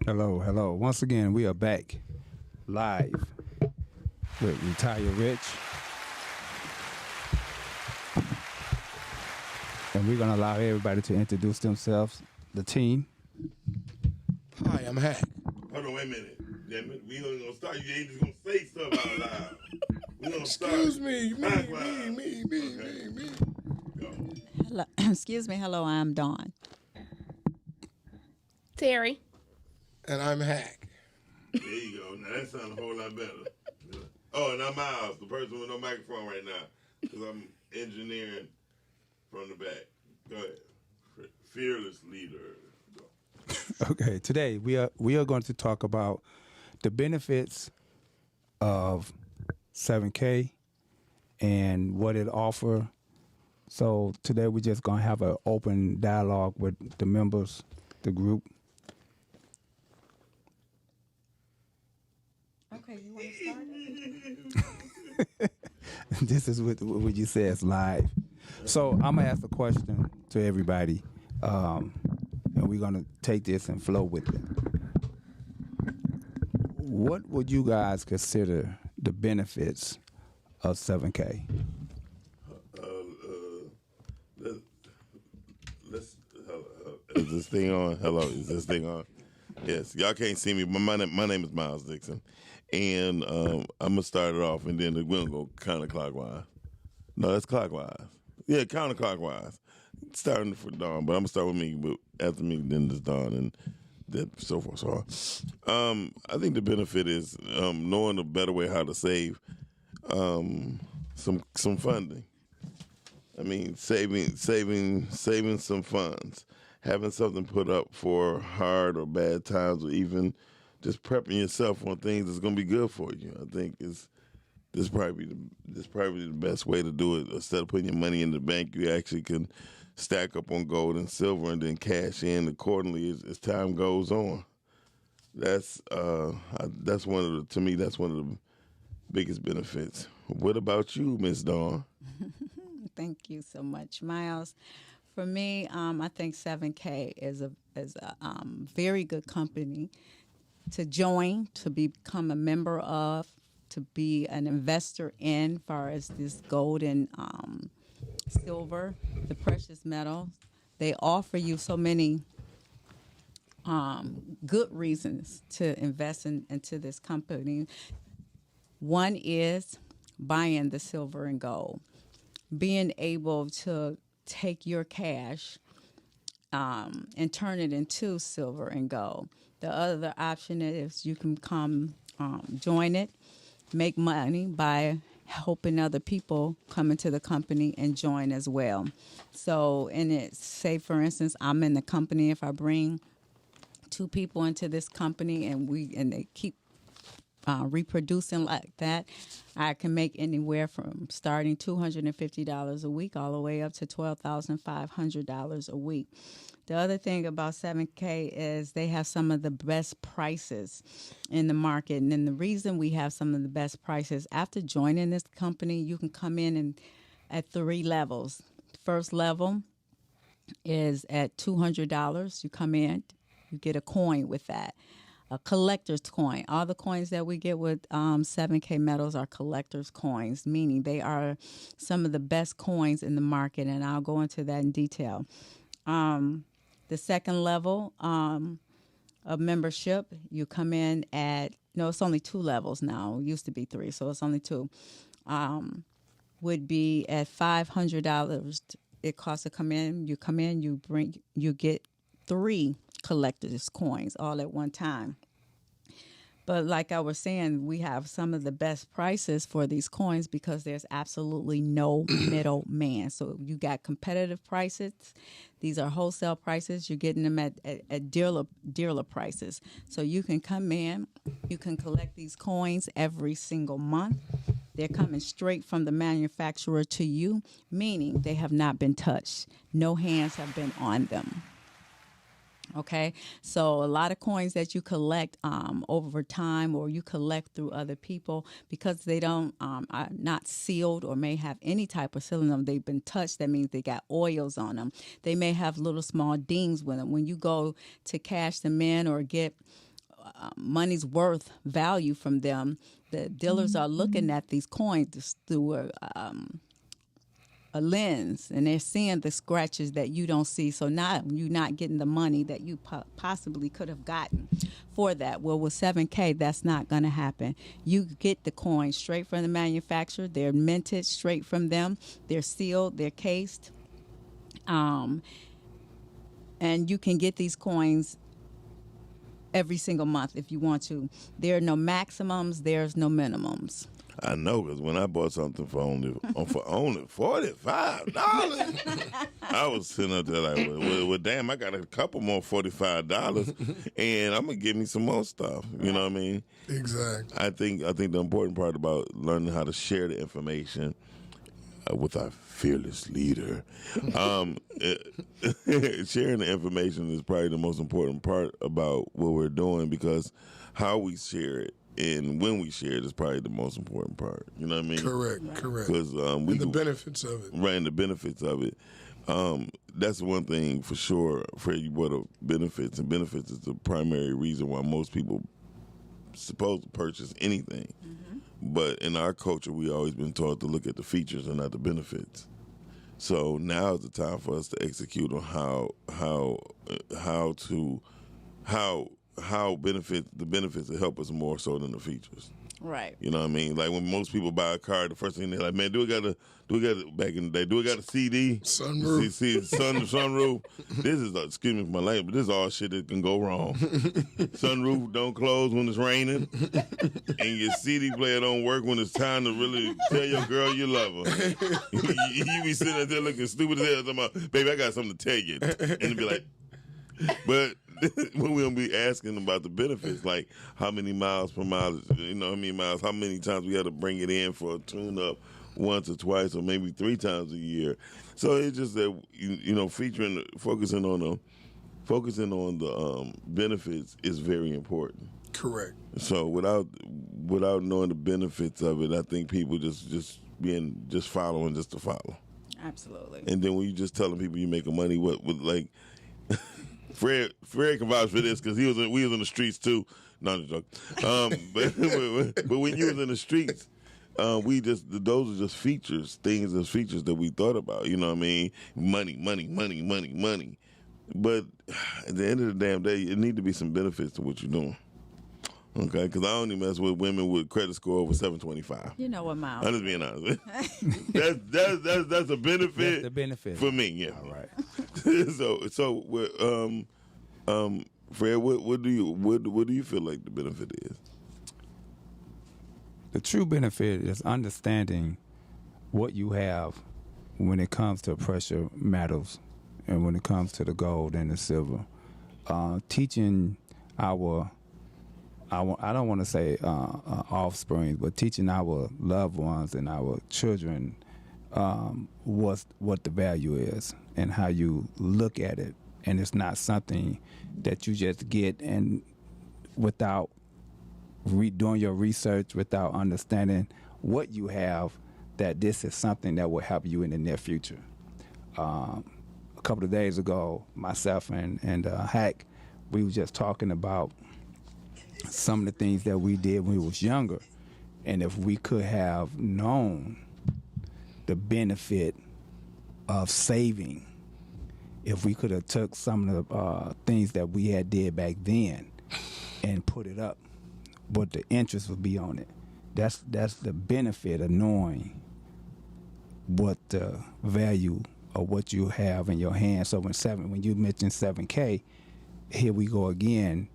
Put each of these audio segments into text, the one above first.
Hello, hello. Once again, we are back live with Retire Rich, and we're gonna allow everybody to introduce themselves. The team. Hi, I'm Hack. Hold on, wait a minute. Damn it. We ain't gonna start. You ain't just gonna say stuff out loud. We gonna Excuse start. me, Okay. me. Go. Hello, excuse me. Hello, I'm Dawn. Terry. And I'm Hack. There you go. Now that sounds a whole lot better. Oh, and I'm Miles, the person with no microphone right now, because I'm engineering from the back. Go ahead. Fearless leader. Go. Okay, today we are going to talk about the benefits of 7K and what it offers. So today we're just gonna have an open dialogue with the members, the group. Okay, you want to start? This is what you say is live. So I'm gonna ask a question to everybody, and we're gonna take this and flow with it. What would you guys consider the benefits of 7K? Let's. Is this thing on? Hello, is this thing on? Yes, y'all can't see me, but my name is Miles Dixon, and I'm gonna start it off, and then we're gonna go counterclockwise. No, that's clockwise. Yeah, counterclockwise. Starting for Dawn, but I'm gonna start with me. But after me, then there's Dawn, and then so forth. So on. I think the benefit is knowing a better way how to save some funding. I mean, saving some funds, having something put up for hard or bad times, or even just prepping yourself on things that's going to be good for you. I think this probably the best way to do it. Instead of putting your money in the bank, you actually can stack up on gold and silver and then cash in accordingly as time goes on. That's one of the, to me, that's one of the biggest benefits. What about you, Miss Dawn? Thank you so much, Miles. For me, I think 7K is a very good company to join, to become a member of, to be an investor in, far as this gold and silver, the precious metals. They offer you so many good reasons to invest into this company. One is buying the silver and gold, being able to take your cash and turn it into silver and gold. The other option is you can come join it, make money by helping other people come into the company and join as well. So, and it, say for instance, I'm in the company. If I bring two people into this company and they keep reproducing like that, I can make anywhere from starting $250 a week all the way up to $12,500 a week. The other thing about 7K is they have some of the best prices in the market. And then the reason we have some of the best prices, after joining this company, you can come in and at 3 levels. First level is at $200. You come in, you get a coin with that. A collector's coin. All the coins that we get with 7K metals are collector's coins, meaning they are some of the best coins in the market, and I'll go into that in detail. The second level of membership, you come in at, no, it's only 2 levels now. It used to be 3, so it's only 2. Would be at $500. It costs to come in. You come in, you get 3 collector's coins all at one time. But like I was saying, we have some of the best prices for these coins because there's absolutely no middleman. So you got competitive prices. These are wholesale prices. You're getting them at dealer prices. So you can come in, you can collect these coins every single month. They're coming straight from the manufacturer to you, meaning they have not been touched. No hands have been on them. Okay, so a lot of coins that you collect over time, or you collect through other people, because they don't are not sealed or may have any type of seal in them. They've been touched. That means they got oils on them. They may have little small dings with them. When you go to cash them in or get money's worth value from them, the dealers are looking at these coins through a lens, and they're seeing the scratches that you don't see. So now you're not getting the money that you possibly could have gotten for that. Well, with 7K, that's not going to happen. You get the coins straight from the manufacturer. They're minted straight from them. They're sealed. They're cased. And you can get these coins every single month if you want to. There are no maximums. There's no minimums. I know, because when I bought something for only $45, I was sitting up there like, well, damn, I got a couple more $45, and I'm gonna give me some more stuff. You know what I mean? Exactly. I think the important part about learning how to share the information with our fearless leader, sharing the information is probably the most important part about what we're doing, because how we share it and when we share it is probably the most important part. You know what I mean? Correct. Because And the benefits of it. right, and the benefits of it. That's one thing for sure. Fred, you brought up benefits, and benefits is the primary reason why most people supposed to purchase anything. Mm-hmm. But in our culture, we always been taught to look at the features and not the benefits. So now is the time for us to execute on how the benefits will help us more so than the features. Right. You know what I mean? Like when most people buy a car, the first thing they're like, man, do we got back in the day, do we got a CD? Sunroof. Sunroof. This is, excuse me for my language, but this is all shit that can go wrong. Sunroof don't close when it's raining, and your CD player don't work when it's time to really tell your girl you love her. You be sitting there looking stupid as hell, talking about, baby, I got something to tell you. And it'd be like, but when we'll be asking about the benefits, like how many miles per mile, how many times we had to bring it in for a tune-up once or twice or maybe 3 times a year. So it's just that, focusing on the following is very important. Correct. So without knowing the benefits of it, I think people just following just to follow. Absolutely. And then when you just telling people you making money, what like Fred can vouch for this because we was in the streets too. No, I'm just joking. But when you was in the streets, those are just features that we thought about. You know what I mean? Money. But at the end of the damn day, it need to be some benefits to what you're doing. Okay, because I only mess with women with credit score over 725. You know what, Miles? I'm just being honest. That's a benefit. That's the benefit for me. Yeah. All right. Fred, what do you feel like the benefit is? The true benefit is understanding what you have when it comes to precious metals and when it comes to the gold and the silver. Teaching our I don't want to say offspring, but teaching our loved ones and our children what the value is and how you look at it. And it's not something that you just get and without doing your research, without understanding what you have, that this is something that will help you in the near future. A couple of days ago, myself and Hack, we were just talking about some of the things that we did when we was younger, and if we could have known the benefit of saving, if we could have took some of the things that we had did back then and put it up, what the interest would be on it. That's the benefit of knowing what the value of what you have in your hand. So when you mentioned 7K, here we go again.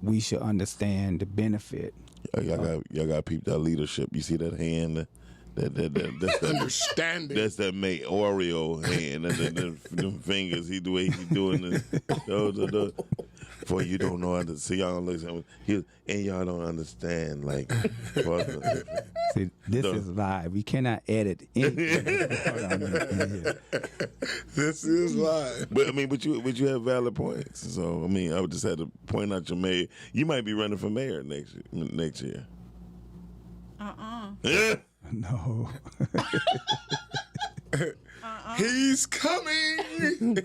We should understand the benefit. Y'all got peep that leadership. You see that hand? That's that Understanding. That's that mate Oreo hand. Them fingers. The way he doing this. For you don't know, see y'all don't look at him, and y'all don't understand. Like, see, this is live. We cannot edit anything. This is live. But you have valid points. So I would just have to point out your mayor. You might be running for mayor next year. Yeah. No. He's coming.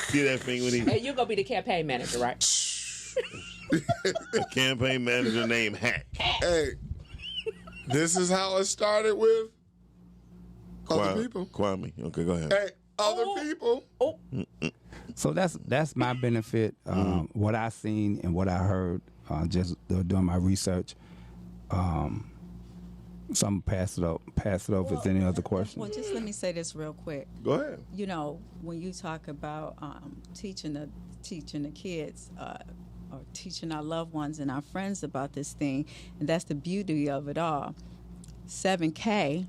See that thing when he? Hey, you're gonna be the campaign manager, right? A campaign manager named Hack. Hey, this is how it started with other people. Kwame. Okay, go ahead. Hey, other people. So that's my benefit. What I seen and what I heard just doing my research. So I'm pass it over. If there's any other questions. Well, just let me say this real quick. Go ahead. You know, when you talk about teaching the kids or teaching our loved ones and our friends about this thing, and that's the beauty of it all. 7K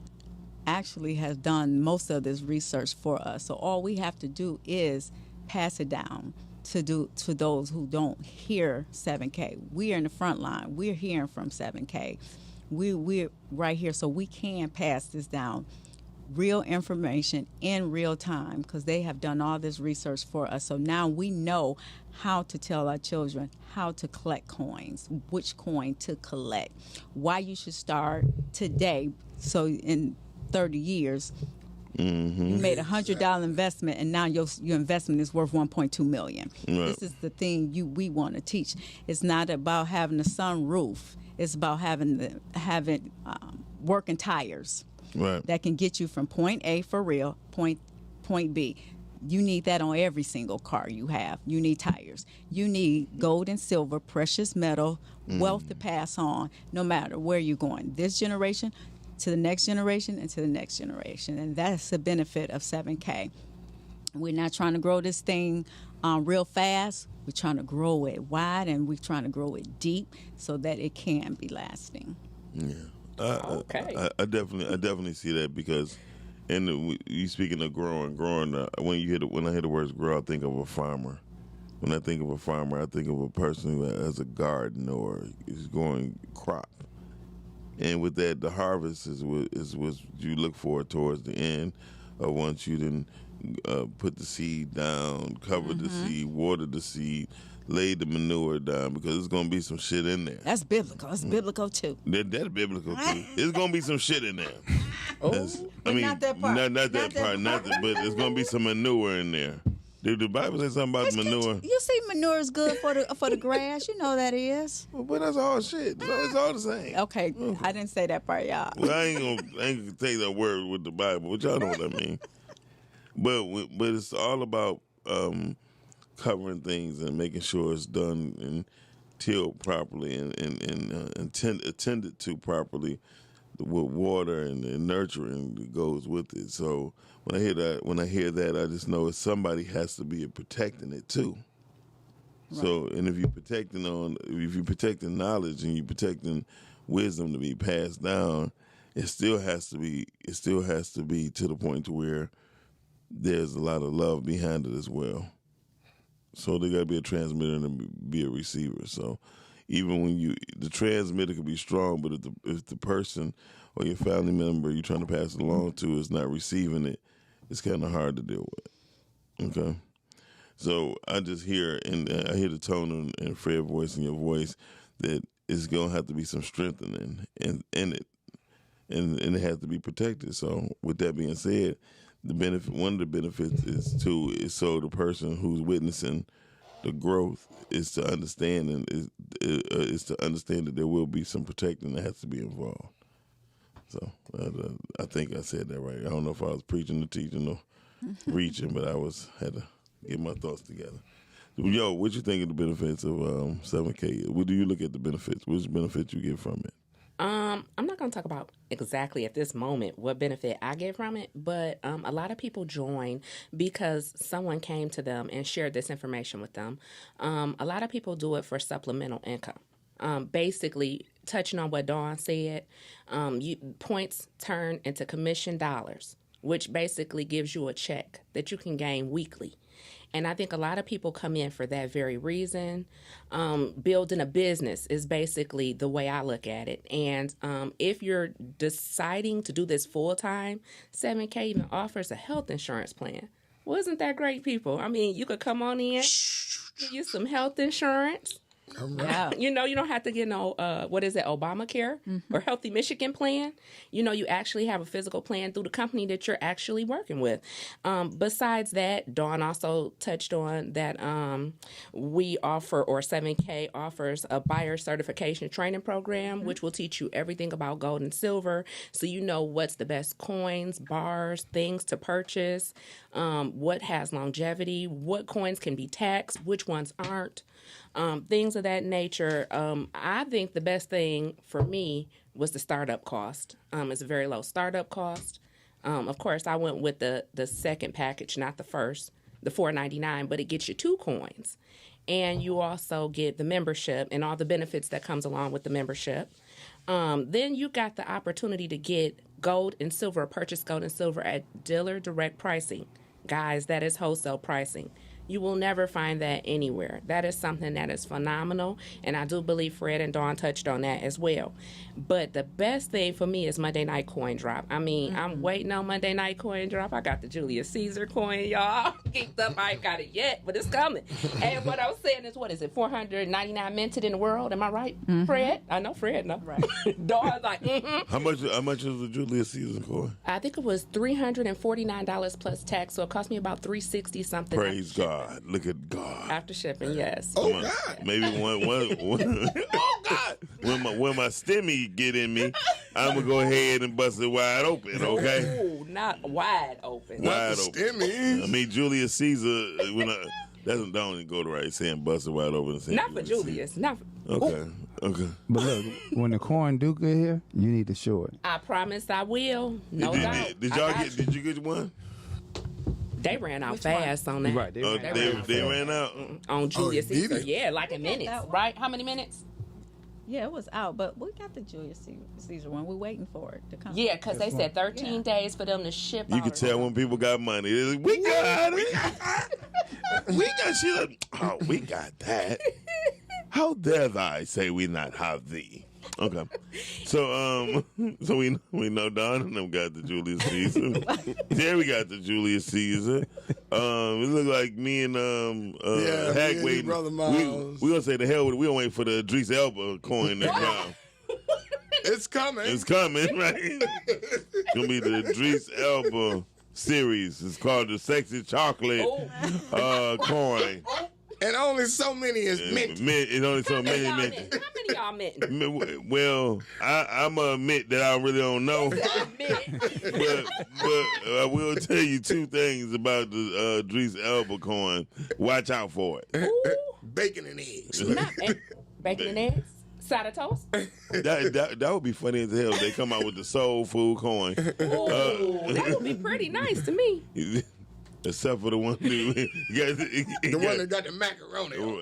actually has done most of this research for us. So all we have to do is pass it down to those who don't hear 7K. We are in the front line. We're hearing from 7K. We're right here, so we can pass this down. Real information in real time, because they have done all this research for us. So now we know how to tell our children how to collect coins, which coin to collect, why you should start today. So in 30 years, you made $100 investment, and now your investment is worth $1.2 million. Right. This is the thing we want to teach. It's not about having a sunroof. It's about having working tires. Right. That can get you from point A for real, point B. You need that on every single car you have. You need tires. You need gold and silver, precious metal, wealth to pass on, no matter where you're going. This generation to the next generation and to the next generation. And that's the benefit of 7K. We're not trying to grow this thing real fast. We're trying to grow it wide, and we're trying to grow it deep so that it can be lasting. Yeah. Okay. I definitely see that, because, and you speaking of growing. When I hear the words grow, I think of a farmer. When I think of a farmer, I think of a person who has a garden or is growing crop. And with that, the harvest is what you look for towards the end, or once you then put the seed down, cover the seed, water the seed, lay the manure down, because there's going to be some shit in there. That's biblical. That's biblical, too. That's biblical, too. There's going to be some shit in there. Not that part. Not that part. But there's going to be some manure in there. Did the Bible say something about manure? You see manure is good for the grass. You know that is. Well, but that's all shit. It's all the same. Okay, I didn't say that part, y'all. Well, I ain't gonna take that word with the Bible, but y'all know what I mean. But it's all about covering things and making sure it's done and tilled properly and attended to properly with water and nurturing that goes with it. So when I hear that, I just know somebody has to be protecting it too. Right. So, and if you're protecting knowledge and you're protecting wisdom to be passed down, it still has to be to the point to where there's a lot of love behind it as well. So there got to be a transmitter and be a receiver. So even when the transmitter could be strong, but if the person or your family member you're trying to pass it along to is not receiving it, it's kind of hard to deal with. Okay. So I just hear, and I hear the tone and Fred's voice in your voice, that it's going to have to be some strengthening in it, and it has to be protected. So with that being said, one of the benefits is so the person who's witnessing the growth is to understand, and is to understand that there will be some protecting that has to be involved. So I think I said that right. I don't know if I was preaching or teaching or reaching, but I had to get my thoughts together. Yo, what you think of the benefits of 7K? What do you look at the benefits? Which benefits you get from it? I'm not going to talk about exactly at this moment what benefit I get from it, but a lot of people join because someone came to them and shared this information with them. A lot of people do it for supplemental income. Basically, touching on what Dawn said, points turn into commission dollars, which basically gives you a check that you can gain weekly. And I think a lot of people come in for that very reason. Building a business is basically the way I look at it. And if you're deciding to do this full time, 7K even offers a health insurance plan. Well, isn't that great, people? I mean, you could come on in, give you some health insurance. Yeah. You know, you don't have to get no, what is it, Obamacare or Healthy Michigan plan. You know, you actually have a physical plan through the company that you're actually working with. Besides that, Dawn also touched on that we offer, or 7K offers, a buyer certification training program, which will teach you everything about gold and silver. So you know what's the best coins, bars, things to purchase, what has longevity, what coins can be taxed, which ones aren't. Things of that nature. I think the best thing for me was the startup cost. It's a very low startup cost. Of course, I went with the second package, not the first, the $4.99, but it gets you 2 coins. And you also get the membership and all the benefits that comes along with the membership. Then you got the opportunity to get gold and silver, purchase gold and silver at dealer direct pricing. Guys, that is wholesale pricing. You will never find that anywhere. That is something that is phenomenal, and I do believe Fred and Dawn touched on that as well. But the best thing for me is Monday night coin drop. I mean, I'm waiting on Monday night coin drop. I got the Julius Caesar coin, y'all. Geeked up. I ain't got it yet, but it's coming. And what I was saying is, what is it, 499 minted in the world? Am I right, Fred? I know Fred, no. Right. Dawn's like, How much is the Julius Caesar coin? I think it was $349 plus tax, so it cost me about $360 something. Praise God. Look at God. After shipping, yes. Oh, Come on. God. Maybe one oh God. When my stimmy get in me, I'm gonna go ahead and bust it wide open, okay? Ooh, not wide open. Wide the open. stimmy. I mean Julius Caesar that don't go to right saying bust it wide open and saying Not for Julius. Not for, Okay. Okay. But look, when the corn do get here, you need to show it. I promise I will. No doubt. Did you get one? They ran out fast on that. Right. They ran out. On Julius Oh, did Caesar. it? Yeah, like in minutes. that one. Right? How many minutes? Yeah, it was out, but we got the Julius Caesar one. We're waiting for it to come. Yeah, because they said 13 days for them to ship You out. can tell when people got money. They're like, we got it. We got shit. Oh, we got that. How dare I say we not have thee? Okay. So we know Don and them got the Julius Caesar. There we got the Julius Caesar. It look like me and Yeah, Hack me and waiting. Brother Miles. We gonna say the hell with it. We gonna wait for the Idris Elba coin to come. It's coming. It's coming, right? It's gonna be the Idris Elba series. It's called the Sexy Chocolate coin. And only so many is mint. It's only so many How minutes. many y'all meant? Well, I'm gonna admit that I really don't know, but I will tell you 2 things about the Idris Elba coin. Watch out for it. Bacon and eggs. Bacon and eggs? Side of toast? That would be funny as hell if they come out with the soul food coin. Ooh, that would be pretty nice to me. Except for the one dude. The one that got the macaroni on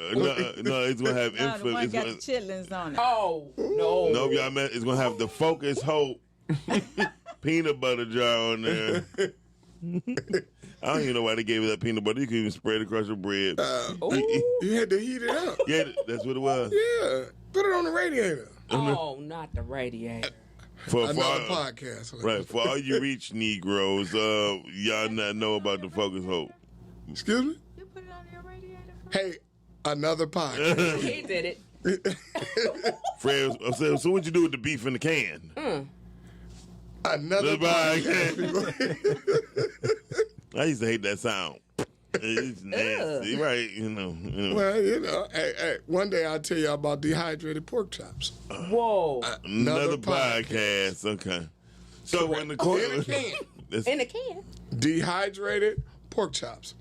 it. No, it's gonna have No, the one info. got the chitlins on it. Oh, no. No, y'all meant it's gonna have the Focus Hope peanut butter jar on there. I don't even know why they gave you that peanut butter. You can even spread it across your bread. You had to heat it up. Yeah, that's what it was. Yeah. Put it on the radiator. Oh, not the radiator. For Another all, podcast. right, for all you rich Negroes, y'all not know about the Focus Hope. Excuse me? You put it on your radiator? Hey, another podcast. He did it. Fred, so what you do with the beef in the can? Another Goodbye. podcast. I used to hate that sound. It's nasty, right? You know. Well, hey, one day I'll tell you about dehydrated pork chops. Whoa. Another podcast. Okay. So when the In a can. In a can. Dehydrated pork chops.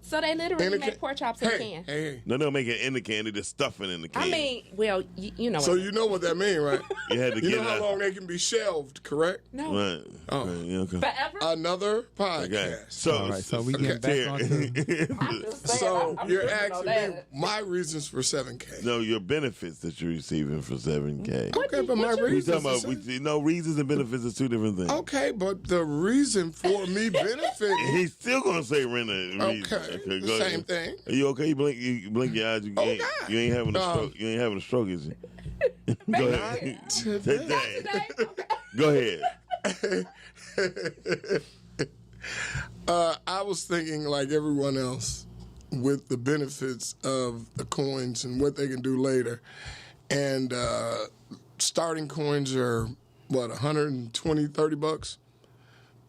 So they literally In a make can. pork chops in a Hey, can. hey. No, they'll make it in the can. They just stuff it in the can. I mean, well, you know. So you know what that means, right? you had to You get know it how out. long they can be shelved, correct? no. Right. Oh. Right, yeah, okay. Forever? Another podcast. Okay. So, All right, so we get back on to So I'm you're tripping on asking me that. my reasons for 7K. no, your benefits that you're receiving for 7K. Okay, but my We reasons. talking about reasons and benefits are 2 different things. Okay, but the reason for me benefiting. He's still gonna say rent a reason. Okay, the go same ahead. thing. Are you okay? You blink your eyes. You Oh, ain't, God. you ain't having a No. stroke. You ain't having a stroke, is you? Go ahead. Today. Today. Go ahead. I was thinking like everyone else. with the benefits of the coins and what they can do later. And starting coins are, what, 120, 30 bucks?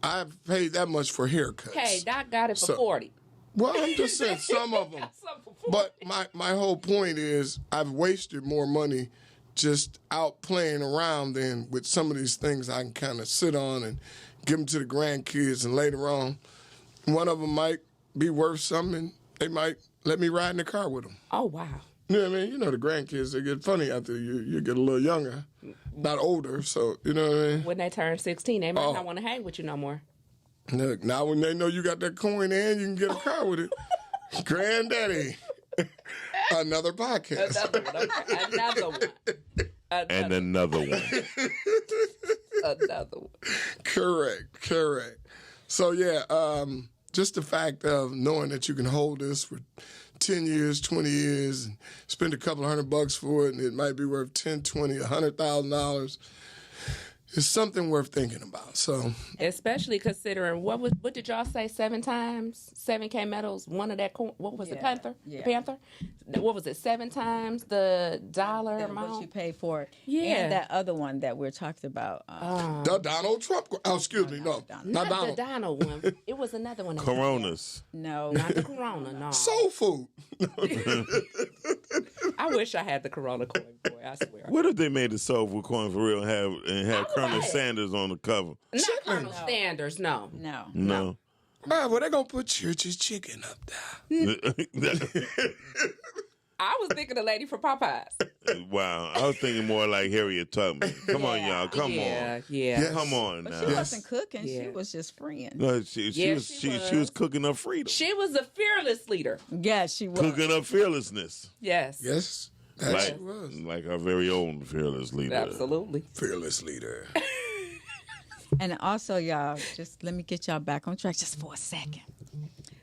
I've paid that much for haircuts. Hey, Doc got it for 40. Well, I'm just saying some of them. But my whole point is I've wasted more money just out playing around than with some of these things I can kind of sit on and give them to the grandkids, and later on, one of them might be worth something. They might let me ride in the car with them. Oh, wow. You know what I mean? You know the grandkids, they get funny after you get a little younger, not older, so you know what I mean? When they turn 16, they might not want to hang with you no more. Look, now when they know you got that coin and you can get a car with it, granddaddy, another podcast. Another one. And another one. Another one. Correct. So yeah, just the fact of knowing that you can hold this for 10 years, 20 years, and spend a couple $100 for it, and it might be worth $10, $20, $100,000. It's something worth thinking about. So, especially considering what did y'all say? 7 times 7K medals. One of that. What was it? Panther. Yeah. Panther. What was it? 7 times the dollar What amount. you pay for it. Yeah. And that other one that we're talking about. the Donald Trump. Oh, excuse me, no, not not Donald. the Donald one. It was another one. Coronas. No. Not the Corona. No. Soul food. I wish I had the Corona coin, boy. I swear. What if they made the soul food coin for real and have Colonel buy it. Sanders on the cover? Not Colonel Sanders. No. No. No. Well, they're going to put Church's chicken up there. I was thinking the lady from Popeyes. Wow. I was thinking more like Harriet Tubman. Come on, y'all. Come Yeah. on. Yeah. Come on But now. she wasn't cooking. Yeah. She was just freeing. No, she Yeah, was she she was cooking up freedom. She was a fearless leader. Yes, she was. Cooking up fearlessness. Yes. Yes, that Like, she was. like our very own fearless leader. Absolutely. Fearless leader. And also, y'all, just let me get y'all back on track just for a second.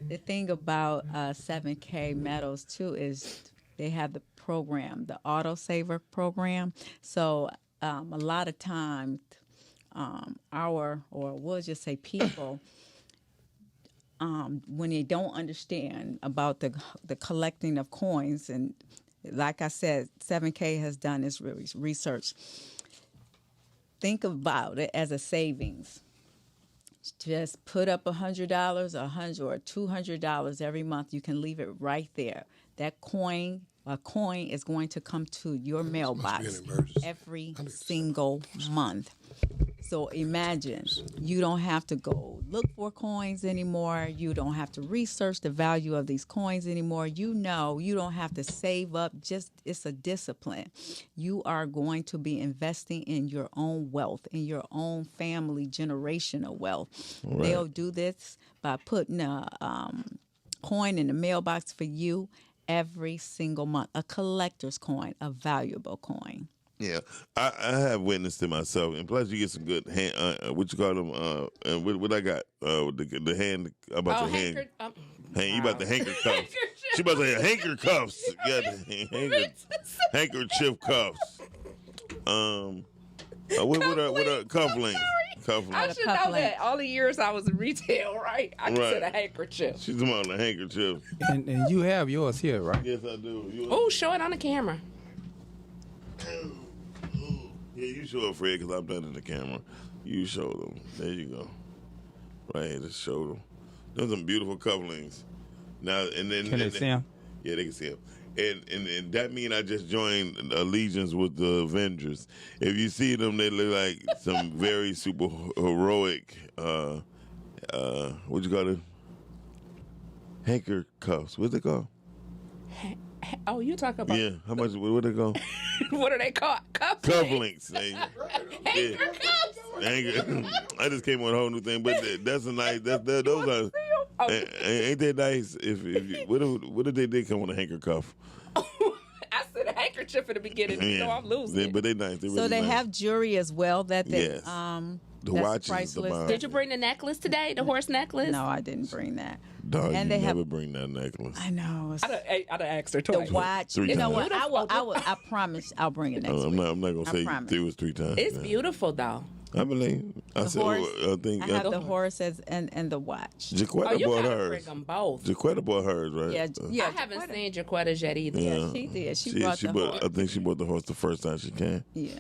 The thing about 7K medals, too, is they have the program, the Auto Saver program. So a lot of times, we'll just say people, when they don't understand about the collecting of coins, and like I said, 7K has done this research. Think about it as a savings. Just put up $100, $100 or $200 every month. You can leave it right there. That coin, a coin, is going to come to your mailbox every single month. So imagine you don't have to go look for coins anymore. You don't have to research the value of these coins anymore. You know, you don't have to save up. Just it's a discipline. You are going to be investing in your own wealth, in your own family generational wealth. Right. They'll do this by putting a coin in the mailbox for you every single month. A collector's coin, a valuable coin. Yeah, I have witnessed it myself, and plus you get some good hand. What you call them? What I got? The hand about the hand. You about the hanker cuffs? She about to say hanker cuffs. Yeah, the handkerchief cuffs. What are cufflinks? I should know that. All the years I was in retail, right? I said a handkerchief. She's about the handkerchief. And you have yours here, right? Yes, I do. Oh, show it on the camera. Yeah, you show it, Fred, because I'm done in the camera. You show them. There you go. Right here, just show them. Those are some beautiful couplings. Now and then Can they see them? Yeah, they can see them. And that mean I just joined allegiance with the Avengers. If you see them, they look like some very super heroic. What you call it? Hanker cuffs. What's it called? Oh, you talking about? Yeah. How much? What they called? What are they called? Cufflinks. Hanker cuffs. I just came on a whole new thing, but that's a nice. Those are. Ain't that nice? If what if they did come with a hanker cuff? I said a handkerchief at the beginning. You know I'm losing. But they nice. They really So they nice. have jewelry as well. Yes. The The that's watches, priceless. the bomb. Did you bring the necklace today? The horse necklace? No, I didn't bring that. Dog, And you they have- never bring that necklace. I know. I done asked her The twice. watch. Three You know times. what? I will. I promise. I'll bring it next I'm week. not gonna say promise. it was 3 times. It's Yeah. beautiful though. I believe. I The said, horse. I think I have the horse and the watch. Oh, Jaquetta you bought gotta hers. bring them both. Jaquetta bought hers, right? Yeah, yeah. I haven't seen Jaquetta's yet either. Yeah, she did. She brought the horse. I think she bought the horse the first time she came. Yeah.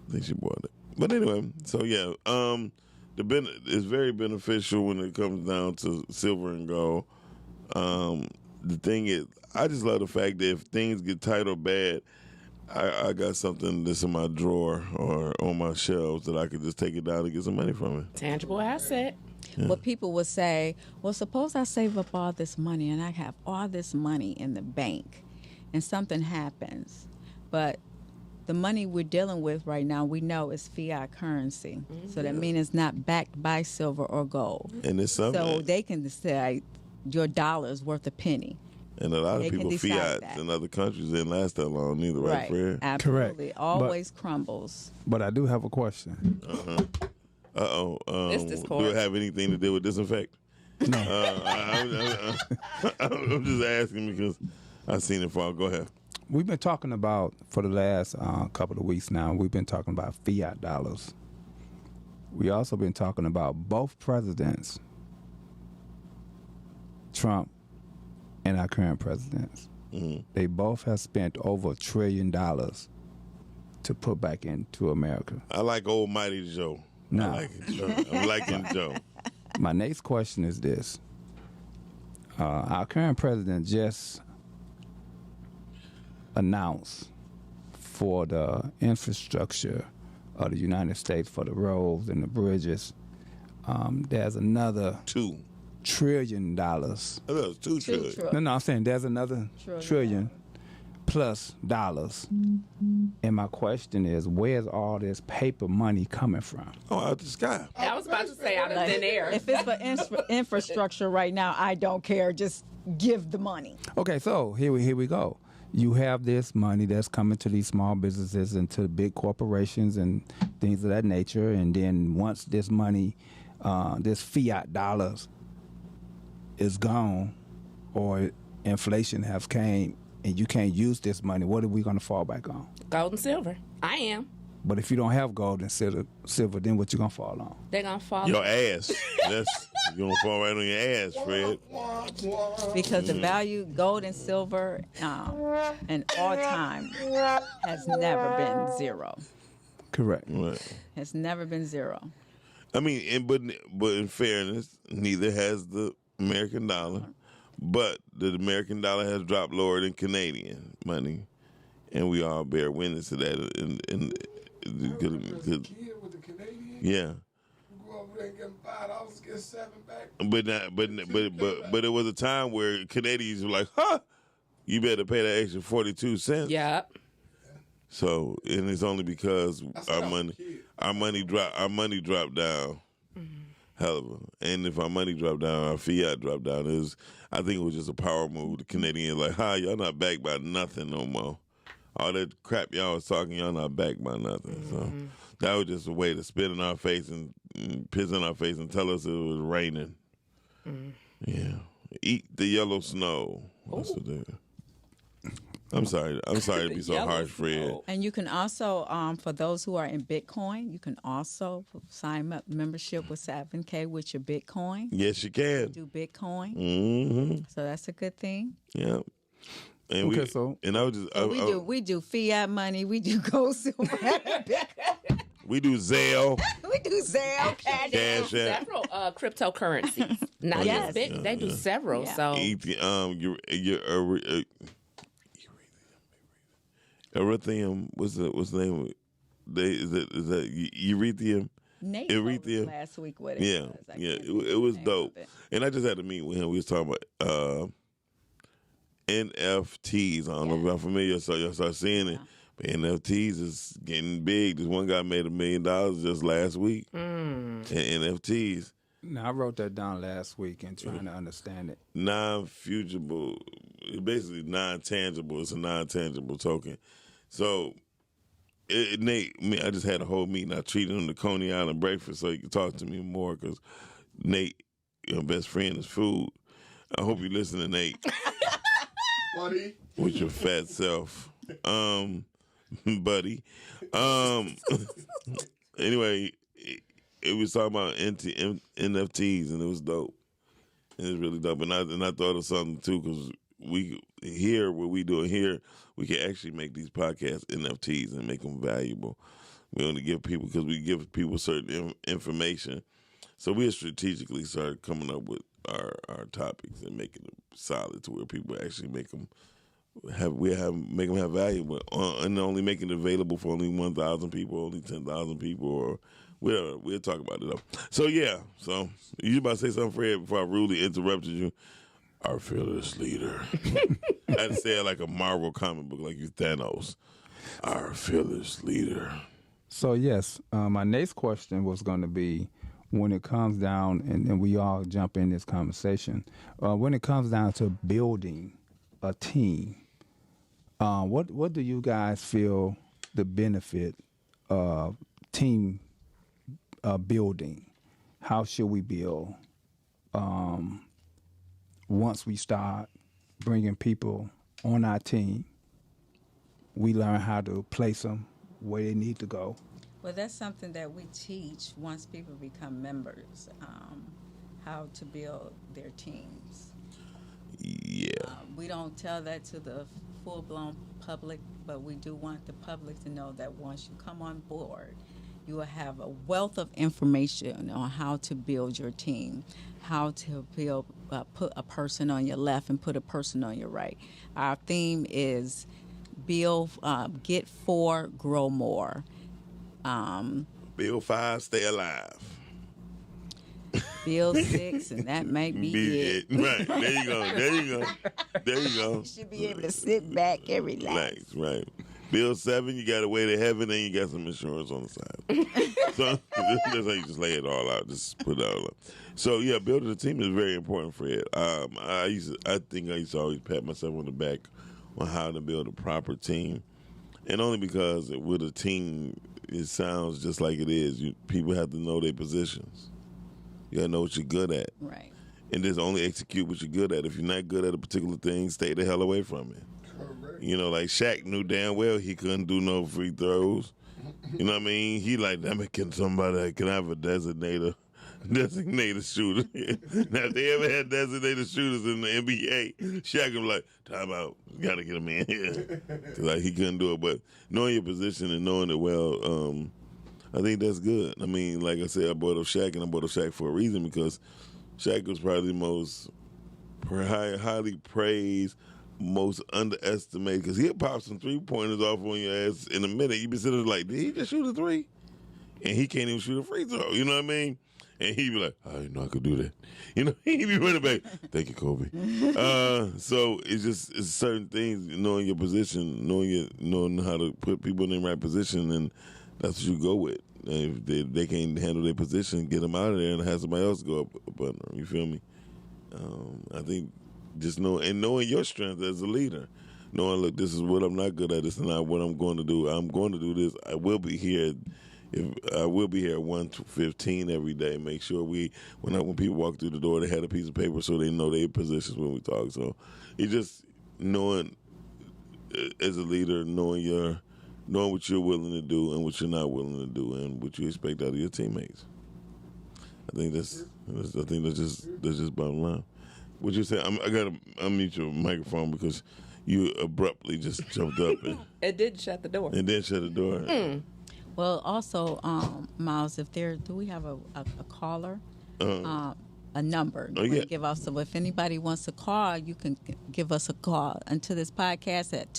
I think she bought it. But anyway, so yeah, it's very beneficial when it comes down to silver and gold. The thing is, I just love the fact that if things get tight or bad, I got something that's in my drawer or on my shelves that I could just take it down and get some money from it. Tangible asset. What people would say, well, suppose I save up all this money and I have all this money in the bank and something happens. But the money we're dealing with right now, we know is fiat currency. So that means it's not backed by silver or gold. And it's something. So they can say your dollar is worth a penny. And a lot of They can people decide fiats that. in other countries didn't last that long neither, right, Fred? Absolutely. Correct. Always crumbles. But I do have a question. This Do Discord. it have anything to do with disinfect? No. I'm just asking because I've seen it fall. Go ahead. We've been talking about, for the last couple of weeks now, we've been talking about fiat dollars. We also been talking about both presidents, Trump and our current presidents. They both have spent over $1 trillion to put back into America. I like old Mighty Joe. No. I like it, Joe. I'm liking Joe. My next question is this. Our current president just announced for the infrastructure of the United States, for the roads and the bridges, there's another $2 $1 trillion. I thought it was $2 trillion. No, I'm saying there's another trillion plus dollars. And my question is, where's all this paper money coming from? Oh, out the sky. I was about to say out of thin air. If it's for infrastructure right now, I don't care. Just give the money. Okay, so here we go. You have this money that's coming to these small businesses and to big corporations and things of that nature. And then once this money, this fiat dollars is gone or inflation have came and you can't use this money, what are we going to fall back on? Gold and silver. I am. But if you don't have gold and silver, then what you going to fall on? They're gonna fall. Your ass. You're going to fall right on your ass, Fred. Because the value, gold and silver, in all time, has never been zero. Correct. Right. Has never been zero. I mean, but in fairness, neither has the American dollar. But the American dollar has dropped lower than Canadian money, and we all bear witness to that. Kid with the Canadian, Yeah, you go over there and get them $5, get $7 back. but it was a time where Canadians were like, "Huh, you better pay that extra 42 cents." Yep. So, and it's only because our money dropped down. Hell of a. And if our money dropped down, our fiat dropped down. I think it was just a power move. The Canadians like, y'all not backed by nothing no more. All that crap y'all was talking, y'all not backed by nothing. So that was just a way to spit in our face and piss in our face and tell us it was raining. Yeah. Eat the yellow snow. That's what they- I'm sorry to be so Yellow harsh, Fred. snow. And you can also, for those who are in Bitcoin, you can also sign up membership with 7K with your Bitcoin. Yes, you can. Do Bitcoin. Mm-hmm. So that's a good thing. Yeah. And Okay, so I was just We do fiat money. We do gold, silver, Bitcoin. we do Zelle, We do Zelle, Cash Cash App, Several cryptocurrencies. Not Yes. just big. They do several. Yeah. So Erythium. What's the name? Is that Erythium? Nate told us Erythia. last week what it Yeah, was. I yeah. can't It think was of the name dope. of it. And I just had to meet with him. We was talking about NFTs. I don't know if y'all familiar, so y'all start seeing it. But NFTs is getting big. This one guy made $1 million just last week in NFTs. now I wrote that down last week and trying to understand it. Non-fugible, basically non-tangible. It's a non-tangible token. So, Nate, I just had a whole meeting. I treated him to Coney Island breakfast so he could talk to me more because Nate, your best friend, is food. I hope you listen to Nate Buddy. with your fat self, buddy. Anyway, it was talking about NFTs, and it was dope. It was really dope, and I thought of something too, because we here, what we doing here, we can actually make these podcasts NFTs and make them valuable. We only give people, because we give people certain information. So we strategically started coming up with our topics and making them solid to where people actually make them have value, but and only making it available for only 1,000 people, only 10,000 people, or whatever. We'll talk about it though. So yeah, so you about to say something, Fred, before I rudely interrupted you? Our fearless leader. I had to say it like a Marvel comic book, like you Thanos. Our fearless leader. So yes, my next question was going to be, when it comes down, and we all jump in this conversation, when it comes down to building a team, what do you guys feel the benefit of team building? How should we build once we start bringing people on our team? We learn how to place them where they need to go. Well, that's something that we teach once people become members, how to build their teams. Yeah. We don't tell that to the full-blown public, but we do want the public to know that once you come on board, you will have a wealth of information on how to build your team, how to build, put a person on your left and put a person on your right. Our theme is build, get 4, grow more. Build 5, stay alive. Build 6, and that might be it. Right. There you go. You should be able to sit back and relax. Right. Build 7, you got a way to heaven, and you got some insurance on the side. So that's how you just lay it all out. Just put it all up. So yeah, building a team is very important, Fred. I think I used to always pat myself on the back on how to build a proper team, and only because with a team, it sounds just like it is. People have to know their positions. You gotta know what you're good at. Right. And just only execute what you're good at. If you're not good at a particular thing, stay the hell away from it. Correct. You know, like Shaq knew damn well he couldn't do no free throws. You know what I mean? He like, damn it, can I have a designated shooter? Now, if they ever had designated shooters in the NBA, Shaq was like, time out, gotta get him in here. Like, he couldn't do it. But knowing your position and knowing it well, I think that's good. I mean, like I said, I brought up Shaq, and I brought up Shaq for a reason, because Shaq was probably the most highly praised, most underestimated, because he'll pop some 3-pointers off on your ass in a minute. You be sitting there like, did he just shoot a 3? And he can't even shoot a free throw. You know what I mean? And he'd be like, I didn't know I could do that. You know, he'd be running back. Thank you, Kobe. So it's certain things, knowing your position, knowing how to put people in the right position, and that's what you go with. And if they can't handle their position, get them out of there and have somebody else go up under them. You feel me? I think just knowing your strength as a leader. Knowing, look, this is what I'm not good at. This is not what I'm going to do. I'm going to do this. I will be here. I will be here at 1:15 every day. Make sure when people walk through the door, they had a piece of paper so they know their positions when we talk. So it's just knowing as a leader, knowing what you're willing to do and what you're not willing to do, and what you expect out of your teammates. I think that's just bottom line. What you say? I gotta unmute your microphone because you abruptly just jumped up and It did shut the door. and then shut the door. Well, also, Miles, do we have a caller? A number. Oh, yeah. Give us. So if anybody wants to call, you can give us a call into this podcast at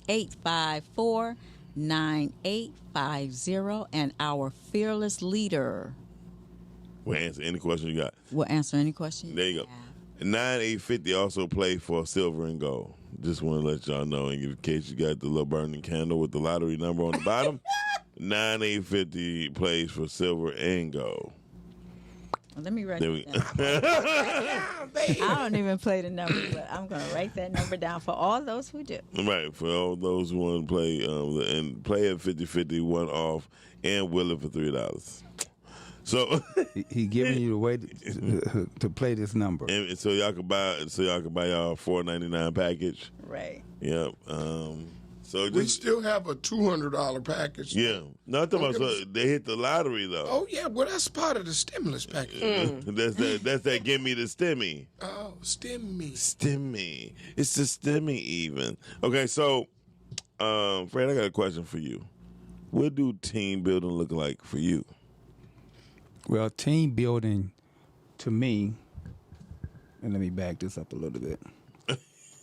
248-854-9850, and our fearless leader We'll answer any question you got. will answer any question. There you go. have. 9850 also play for silver and gold. Just want to let y'all know, in case you got the little burning candle with the lottery number on the bottom. 9850 plays for silver and gold. Well, let me write There it we down. I don't even play the number, but I'm going to write that number down for all those who do. Right, for all those who want to play, and play at 50-50, one off, and will it for $3. So He giving you the way to play this number. and so y'all can buy y'all $4.99 package. Right. Yep. So We just, still have a $200 package. yeah. No, I'm talking about so they hit the lottery though. Oh yeah, well that's part of the stimulus package. That's that give me the stimmy. Oh, stimmy. Stimmy. It's the stimmy even. Okay, so Fred, I got a question for you. What do team building look like for you? Well, team building to me, and let me back this up a little bit.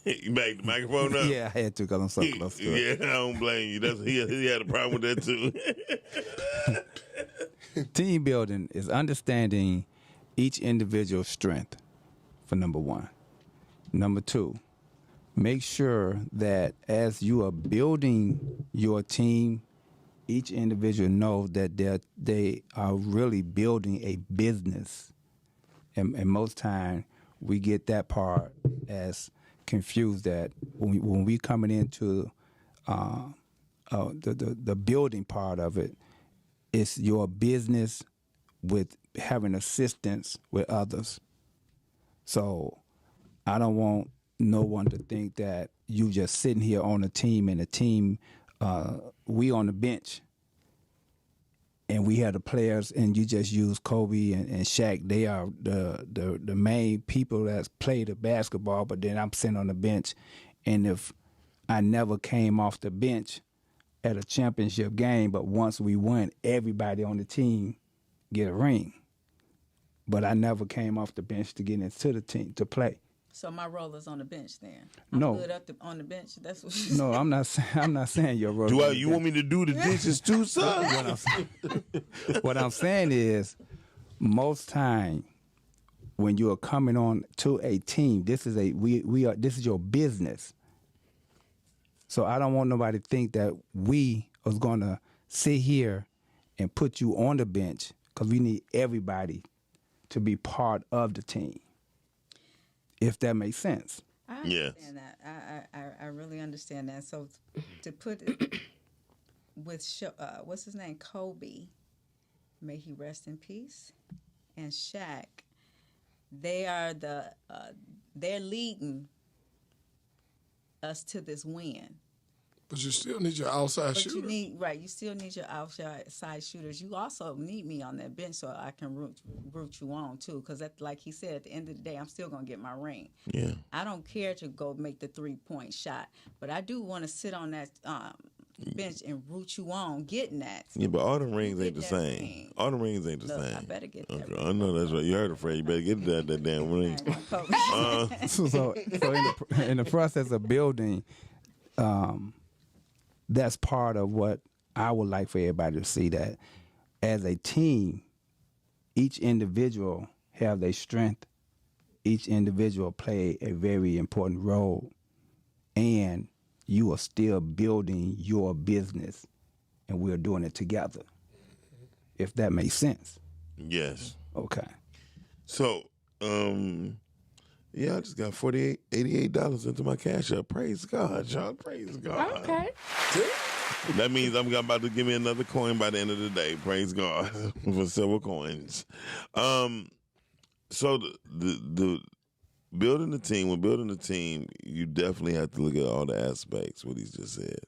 You back the microphone up? Yeah, I had to because I'm so close to it. Yeah, I don't blame you. He had a problem with that too. Team building is understanding each individual's strength, for number one. Number two, make sure that as you are building your team, each individual knows that they are really building a business. And most time we get that part as confused, that when we coming into the building part of it, it's your business with having assistance with others. So I don't want no one to think that you just sitting here on a team and a team, we on the bench and we have the players and you just use Kobe and Shaq. They are the main people that play the basketball, but then I'm sitting on the bench. And if I never came off the bench at a championship game, but once we won, everybody on the team get a ring. But I never came off the bench to get into the team to play. So my role is on the bench then. No. Good up on the bench. That's what you No, I'm not saying your role. Do you want me to do the dishes too, son? What I'm saying is, most time when you are coming on to a team, this is this is your business. So I don't want nobody to think that we are going to sit here and put you on the bench, because we need everybody to be part of the team. If that makes sense. I Yes. understand that. I really understand that. So to put it with what's his name, Kobe, may he rest in peace, and Shaq, they are they're leading us to this win. But you still need your outside But shooter. you still need your outside shooters. You also need me on that bench so I can root you on too. Because like he said, at the end of the day, I'm still gonna get my ring. Yeah. I don't care to go make the 3-point shot, but I do want to sit on that bench and root you on getting that. Yeah, but all the rings ain't the Get that same. ring. All the rings ain't the Look, same. I better get that Okay, ring. I know that's right. You heard it, Fred. You better get that damn ring. So in the process of building, that's part of what I would like for everybody to see, that as a team, each individual have their strength. Each individual play a very important role, and you are still building your business, and we're doing it together. If that makes sense. Yes. Okay. So, yeah, I just got $88 into my Cash App. Praise God, y'all. Praise God. Okay. That means I'm about to give me another coin by the end of the day. Praise God for several coins. So the building the team. When building the team, you definitely have to look at all the aspects. What he's just said.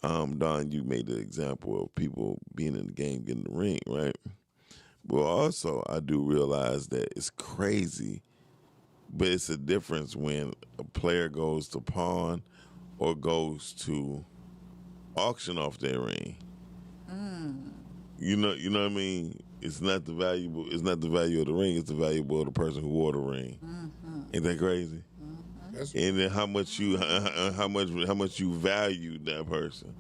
Don, you made the example of people being in the game, getting the ring, right? Well, also I do realize that it's crazy, but it's a difference when a player goes to pawn or goes to auction off their ring. You know what I mean? It's not the value of the ring, it's the value of the person who wore the ring. Ain't that crazy? And then how much you value that person.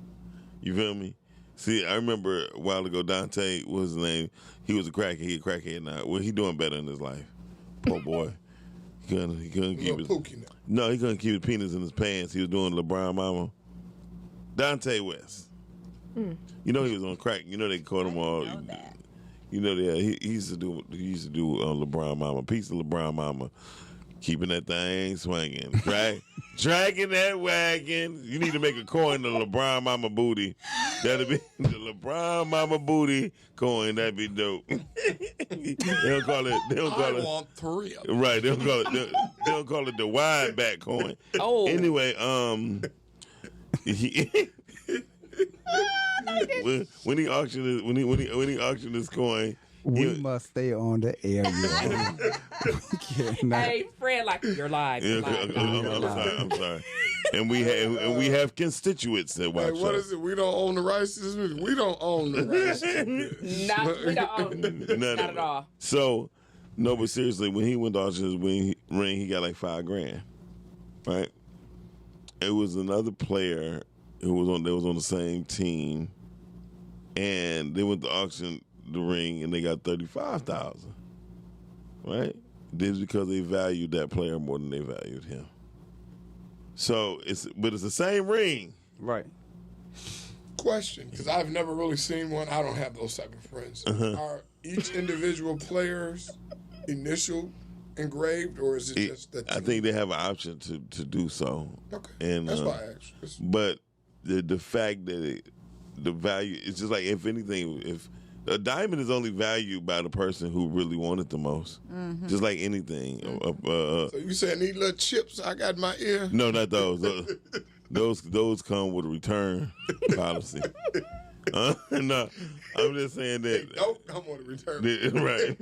You feel me? See, I remember a while ago, Dante, what was his name? He was a crackhead. He a crackhead now. Well, he doing better in his life. Poor boy. He couldn't keep his... Pookie now. No, he couldn't keep his penis in his pants. He was doing LeBron Mama. Dante West. You know he was on crack. You know they caught him all. know that. You know he used to do LeBron Mama. Piece of LeBron Mama. Keeping that thing swinging. Dragging that wagon. You need to make a coin, the LeBron Mama booty. That'll be the LeBron Mama booty coin. That'd be dope. They don't call it. I want 3 of them. Right, they don't call it the wide back coin. Oh. Anyway, when he auctioned his coin, We must stay on the air. We cannot. Hey, Fred, like you're live. Yeah, You're live. I'm sorry. And we have constituents that watch Hey, what us. is it? We don't own the rights to this music. We don't own the rights. We don't own not at all. So, no, but seriously, when he went to auction his ring, he got like $5,000, right? It was another player who was on the same team, and they went to auction the ring and they got $35,000, right? This is because they valued that player more than they valued him. So it's the same ring. Right. Question, because I've never really seen one. I don't have those type of friends. Are each individual player's initial engraved, or is it just that? I think they have an option to do so. Okay, And that's why I asked. but the fact that the value, it's just like, if anything, if a diamond is only valued by the person who really want it the most, just like anything. So you saying these little chips I got in my ear? No, not those. Those come with a return policy. No, I'm just saying that. Don't come on the return. Right.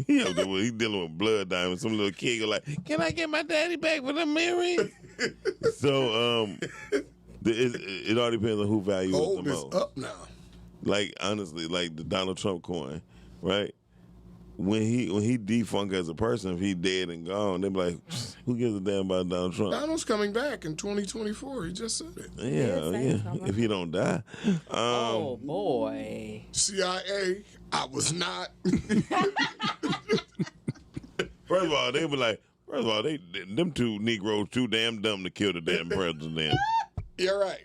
He dealing with blood diamonds. Some little kid go like, "Can I get my daddy back for the earring?" So it all depends on who values it Gold the is most. up now. Like, honestly, like the Donald Trump coin, right? When he defunct as a person, if he dead and gone, they be like, who gives a damn about Donald Trump? Donald's coming back in 2024. He just said it. Yeah. If he don't die. Oh boy. CIA, I was not. First of all, they be like, them two Negroes too damn dumb to kill the damn president. You're right.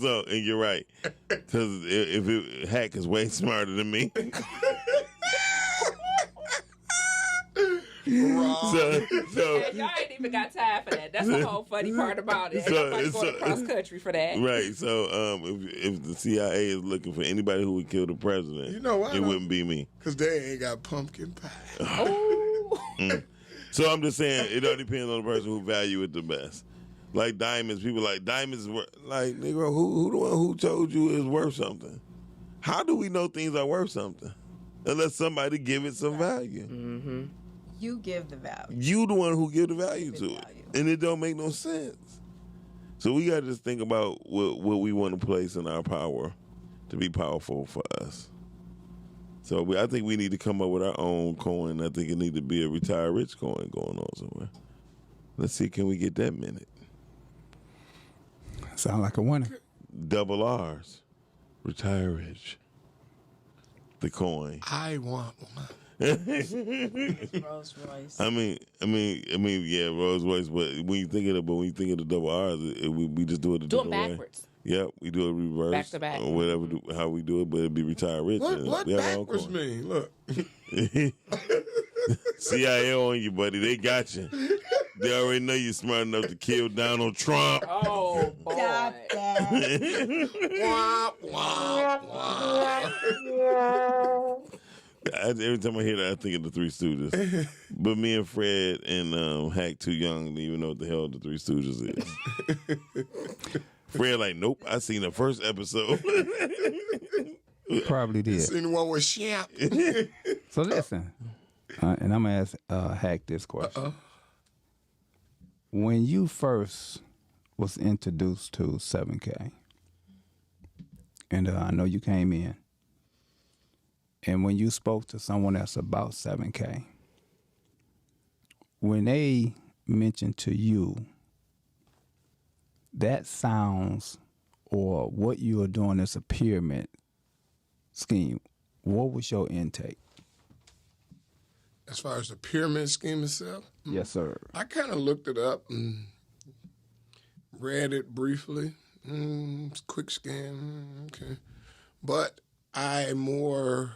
So, and you're right, because Hack is way smarter than me. So Y'all ain't even got time for that. That's the whole funny part about it. Ain't nobody going across country for that. right. So if the CIA is looking for anybody who would kill the president, You know what? it wouldn't be me. Because they ain't got pumpkin pie. Oh. So I'm just saying, it all depends on the person who value it the best. Like diamonds, people like diamonds. Like, nigga, who the one who told you it's worth something? How do we know things are worth something unless somebody give it some value? Mm-hmm. You give the value. You the one who give the value to it, value. and it don't make no sense. So we got to just think about what we want to place in our power to be powerful for us. So I think we need to come up with our own coin. I think it need to be a retire rich coin going on somewhere. Let's see, can we get that minute? Sound like a winner. Double R's, retire rich. The coin. I want one. Rolls Royce. I mean, yeah, Rolls Royce. But when you think of the double R's, we just do it a Do them different way. backwards. Yep, we do it reverse, Back to back. or whatever, how we do it. But it'd be retire rich. What We have our own backwards coin. mean? Look. CIA on you, buddy. They got you. They already know you're smart enough to kill Donald Trump. Oh boy. Wah, wah, wah. Every time I hear that, I think of the Three Stooges. But me and Fred and Hack too young to even know what the hell the Three Stooges is. Fred like, nope, I seen the first episode. Probably did. Seen the one with Champ. So listen, and I'm gonna ask Hack this question. When you first was introduced to 7K, and I know you came in, and when you spoke to someone else about 7K, when they mentioned to you that sounds or what you are doing is a pyramid scheme, what was your intake? As far as the pyramid scheme itself, Yes, sir. I kind of looked it up and read it briefly. Quick scan, okay. But I more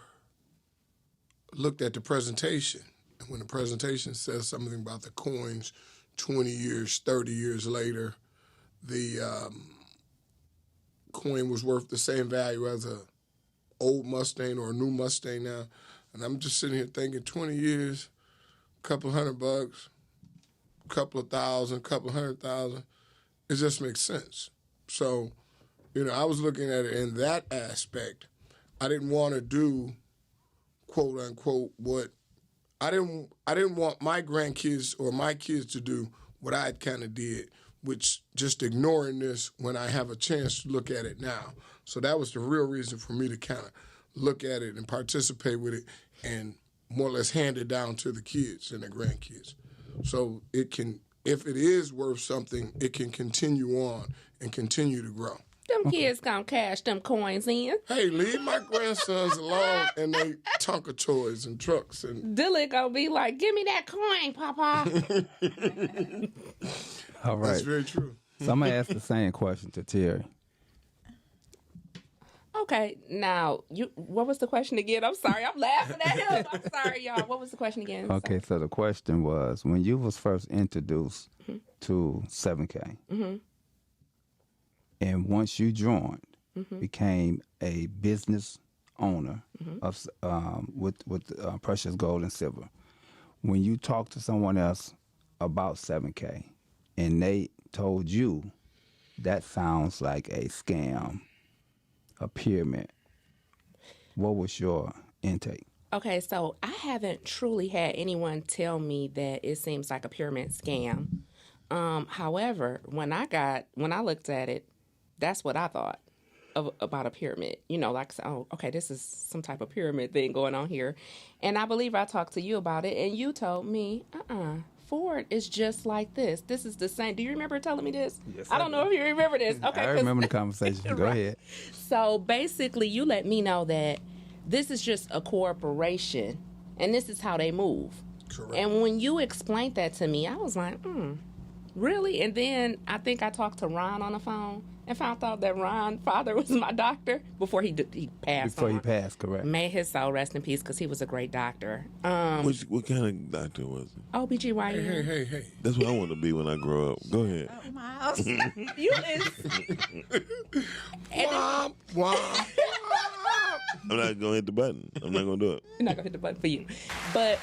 looked at the presentation. And when the presentation says something about the coins 20 years, 30 years later, the coin was worth the same value as a old Mustang or a new Mustang now. And I'm just sitting here thinking 20 years, a couple $100, couple of thousand, couple $100,000. It just makes sense. So, I was looking at it in that aspect. I didn't want to do, quote unquote, what I didn't want my grandkids or my kids to do what I kind of did, which just ignoring this when I have a chance to look at it now. So that was the real reason for me to kind of look at it and participate with it and more or less hand it down to the kids and the grandkids. So it can, if it is worth something, it can continue on and continue to grow. Them kids gonna cash them coins in. Hey, leave my grandsons alone and they Tonka toys and trucks and Dylan gonna be like, "Give me that coin, Papa." All right. that's very true. So I'm gonna ask the same question to Terry. Okay, now what was the question again? I'm sorry, I'm laughing at him. I'm sorry, y'all. What was the question again? Okay, so the question was, when you was first introduced to 7K, and once you joined, became a business owner of with Precious Gold and Silver. When you talked to someone else about 7K, and they told you that sounds like a scam, a pyramid, what was your intake? Okay, so I haven't truly had anyone tell me that it seems like a pyramid scam. However, when I looked at it, that's what I thought about a pyramid. Like, oh, okay, this is some type of pyramid thing going on here. And I believe I talked to you about it, and you told me, Ford is just like this. This is the same. Do you remember telling me this? Yes, I don't know if you remember this. Okay, I remember the conversation. Go ahead. So basically, you let me know that this is just a corporation, and this is how they move. Correct. And when you explained that to me, I was like, really? And then I think I talked to Ron on the phone and found out that Ron's father was my doctor before he passed. Before on. he passed, correct. May his soul rest in peace, because he was a great doctor. What kind of doctor was he? OBGYN. Hey. That's what I want to be when I grow up. Go ahead. Miles. You is. Womp, womp. I'm not going to hit the button. I'm not going to do it. I'm not gonna hit the button for you, but.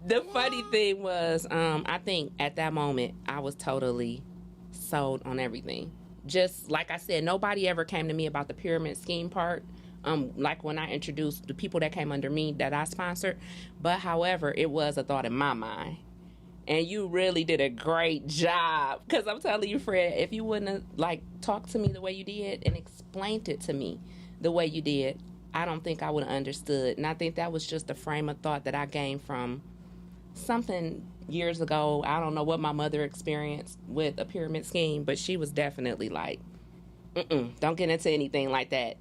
The funny thing was, I think at that moment I was totally sold on everything. Just like I said, nobody ever came to me about the pyramid scheme part. Like when I introduced the people that came under me that I sponsored. But however, it was a thought in my mind. And you really did a great job. Because I'm telling you, Fred, if you wouldn't have talked to me the way you did and explained it to me the way you did, I don't think I would have understood. And I think that was just a frame of thought that I gained from something years ago. I don't know what my mother experienced with a pyramid scheme, but she was definitely like, don't get into anything like that.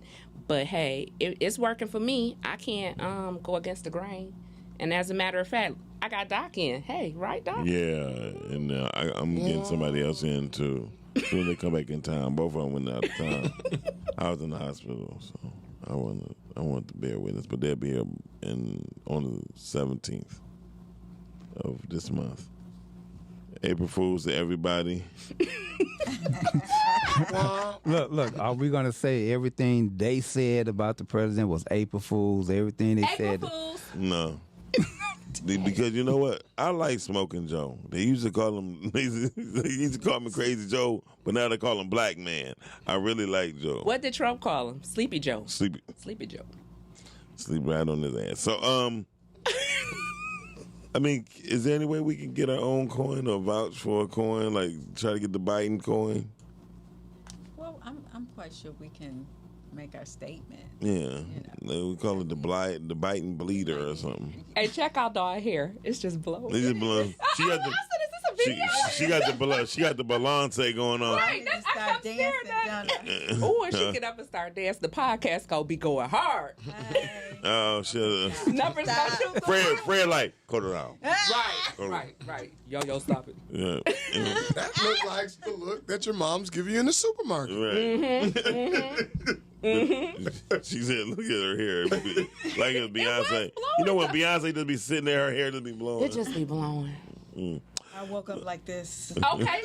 But hey, it's working for me. I can't go against the grain. And as a matter of fact, I got Doc in. Hey, right, Doc? Yeah, and I'm getting somebody else in too. Soon as they come back in town. Both of them went out of town. I was in the hospital, so I want to bear witness. But they'll be here on the 17th of this month. April Fools to everybody. Look, are we going to say everything they said about the president was April Fools? Everything they said? April Fools. No. Because you know what? I like Smoking Joe. They used to call him, they used to call me Crazy Joe, but now they call him Black Man. I really like Joe. What did Trump call him? Sleepy Joe. Sleepy Joe. Sleep right on his ass. So, I mean, is there any way we can get our own coin or vouch for a coin, like try to get the Biden coin? Well, I'm quite sure we can make our statement. Yeah. We call it the Biden bleeder or something. Hey, check out our hair. It's just blowing. It's just blowing. She got the Is this a video? she got the Beyonce going on. Right, Just I'm start scared dancing, now. Oh, and she get up and start dancing. The podcast gonna be going hard. Hey. Oh shit. Numbers gonna shoot. Fred like, cut it out. Right. Yo, stop it. Yeah. That look like the look that your mom's giving you in the supermarket. Right. She said, look at her hair. Like it's Beyonce. You know when Beyonce just be sitting there, her hair just be blowing. It just be blowing. I woke up like this. Okay.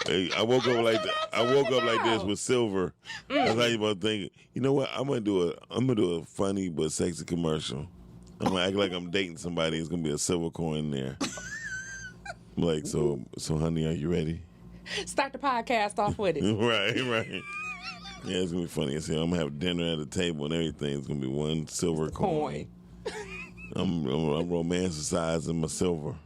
Hey, I woke up like that. I woke up like this with silver. That's how you about thinking. You know what? I'm gonna do a funny but sexy commercial. I'm gonna act like I'm dating somebody. It's gonna be a silver coin there. Like, so, honey, are you ready? Start the podcast off with it. Right. Yeah, it's gonna be funny. I'm gonna have dinner at a table and everything. It's gonna be one silver coin. I'm romanticizing my silver.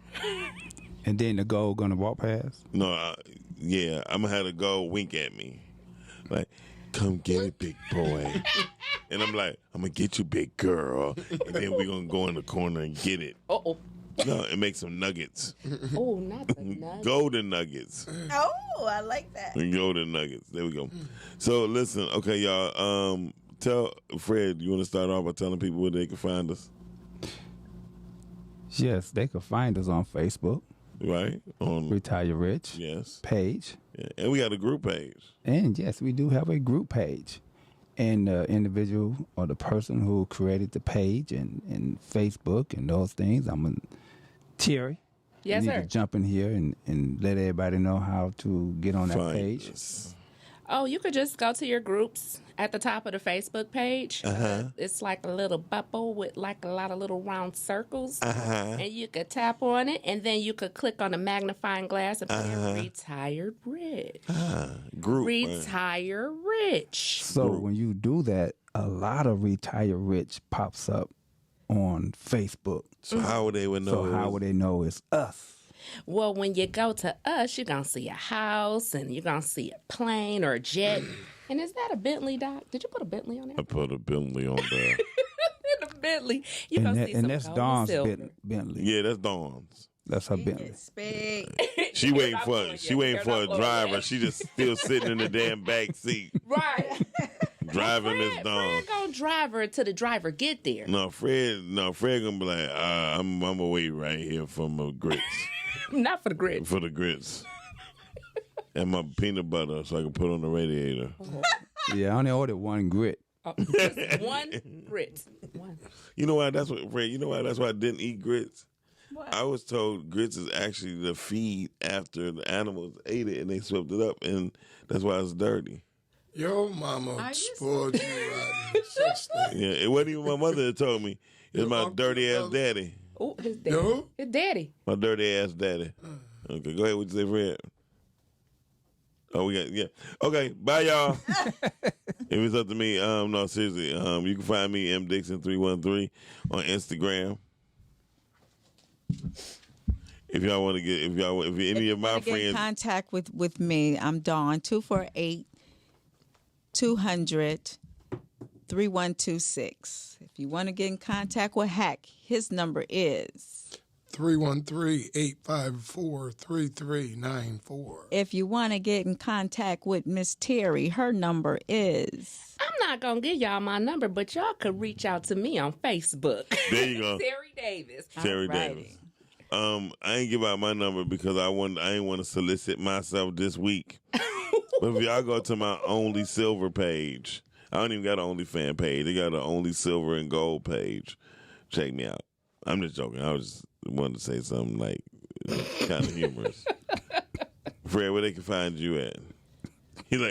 And then the gold gonna walk past. No, yeah, I'm gonna have the gold wink at me, like, "Come get it, big boy," and I'm like, "I'm gonna get you, big girl," and then we're gonna go in the corner and get it. Uh-oh. No, and make some nuggets, Oh, not the nuts. golden nuggets. Oh, I like that. Golden nuggets. There we go. So listen, okay, y'all. Tell Fred. You want to start off by telling people where they can find us, Yes, they could find us on Facebook, right? On Retire Rich yes, page. yeah. And we got a group page. And yes, we do have a group page. And the individual or the person who created the page and Facebook and those things, Terry. Yes, you need sir. to jump in here and let everybody know how to get on that Find page. us. Oh, you could just go to your groups at the top of the Facebook page. It's like a little bubble with like a lot of little round circles. And you could tap on it, and then you could click on the magnifying glass and put Retired Rich. Group. Retire Rich. So when you do that, a lot of Retire Rich pops up on Facebook. So how would they would know? So how would they know it's us? Well, when you go to us, you're going to see a house, and you're going to see a plane or a jet. And is that a Bentley, Doc? Did you put a Bentley on there? I put a Bentley on there. In a Bentley. You're going to see some And that's gold Dawn's silver. Bentley. Yeah, that's Dawn's. That's her Bentley. It's big. She waiting not for blowing she yet. waiting They're for not a blowing driver. yet. She just still sitting in the damn back seat Right. driving Miss Dawn. Fred gonna drive her till the driver get there. Fred gonna be like, I'm gonna wait right here for my grits, Not for the grits. for the grits, and my peanut butter so I can put on the radiator. Yeah, I only ordered one grit. Just one grit. One. You know why? That's what Fred. You know why? That's why I didn't eat grits. What? I was told grits is actually the feed after the animals ate it and they swept it up, and that's why it's dirty. Your mama Are you spoiled you right. Such thing. Yeah, it wasn't even my mother that told me. It was Your my uncle dirty ass told- daddy. Oh, his daddy. Yo? His daddy. My dirty ass daddy. Okay, go ahead. What you say, Fred? Oh, we got, yeah. Okay, bye, y'all. If it's up to me, no, seriously, you can find me, mdixon313 on Instagram. If y'all want to get, if any of my Get in friends, contact with me. I'm Dawn, 248-200-3126. If you want to get in contact with Hack, his number is. 313-854-3394. If you want to get in contact with Miss Terry, her number is. I'm not gonna give y'all my number, but y'all could reach out to me on Facebook. there you go, Terry Davis. Terry Alrighty. Davis. I ain't give out my number because I ain't want to solicit myself this week. But if y'all go to my Only Silver page, I don't even got an OnlyFan page. They got an Only Silver and Gold page. Check me out. I'm just joking. I was just wanted to say something like kind of humorous. Fred, where they can find you at? He like,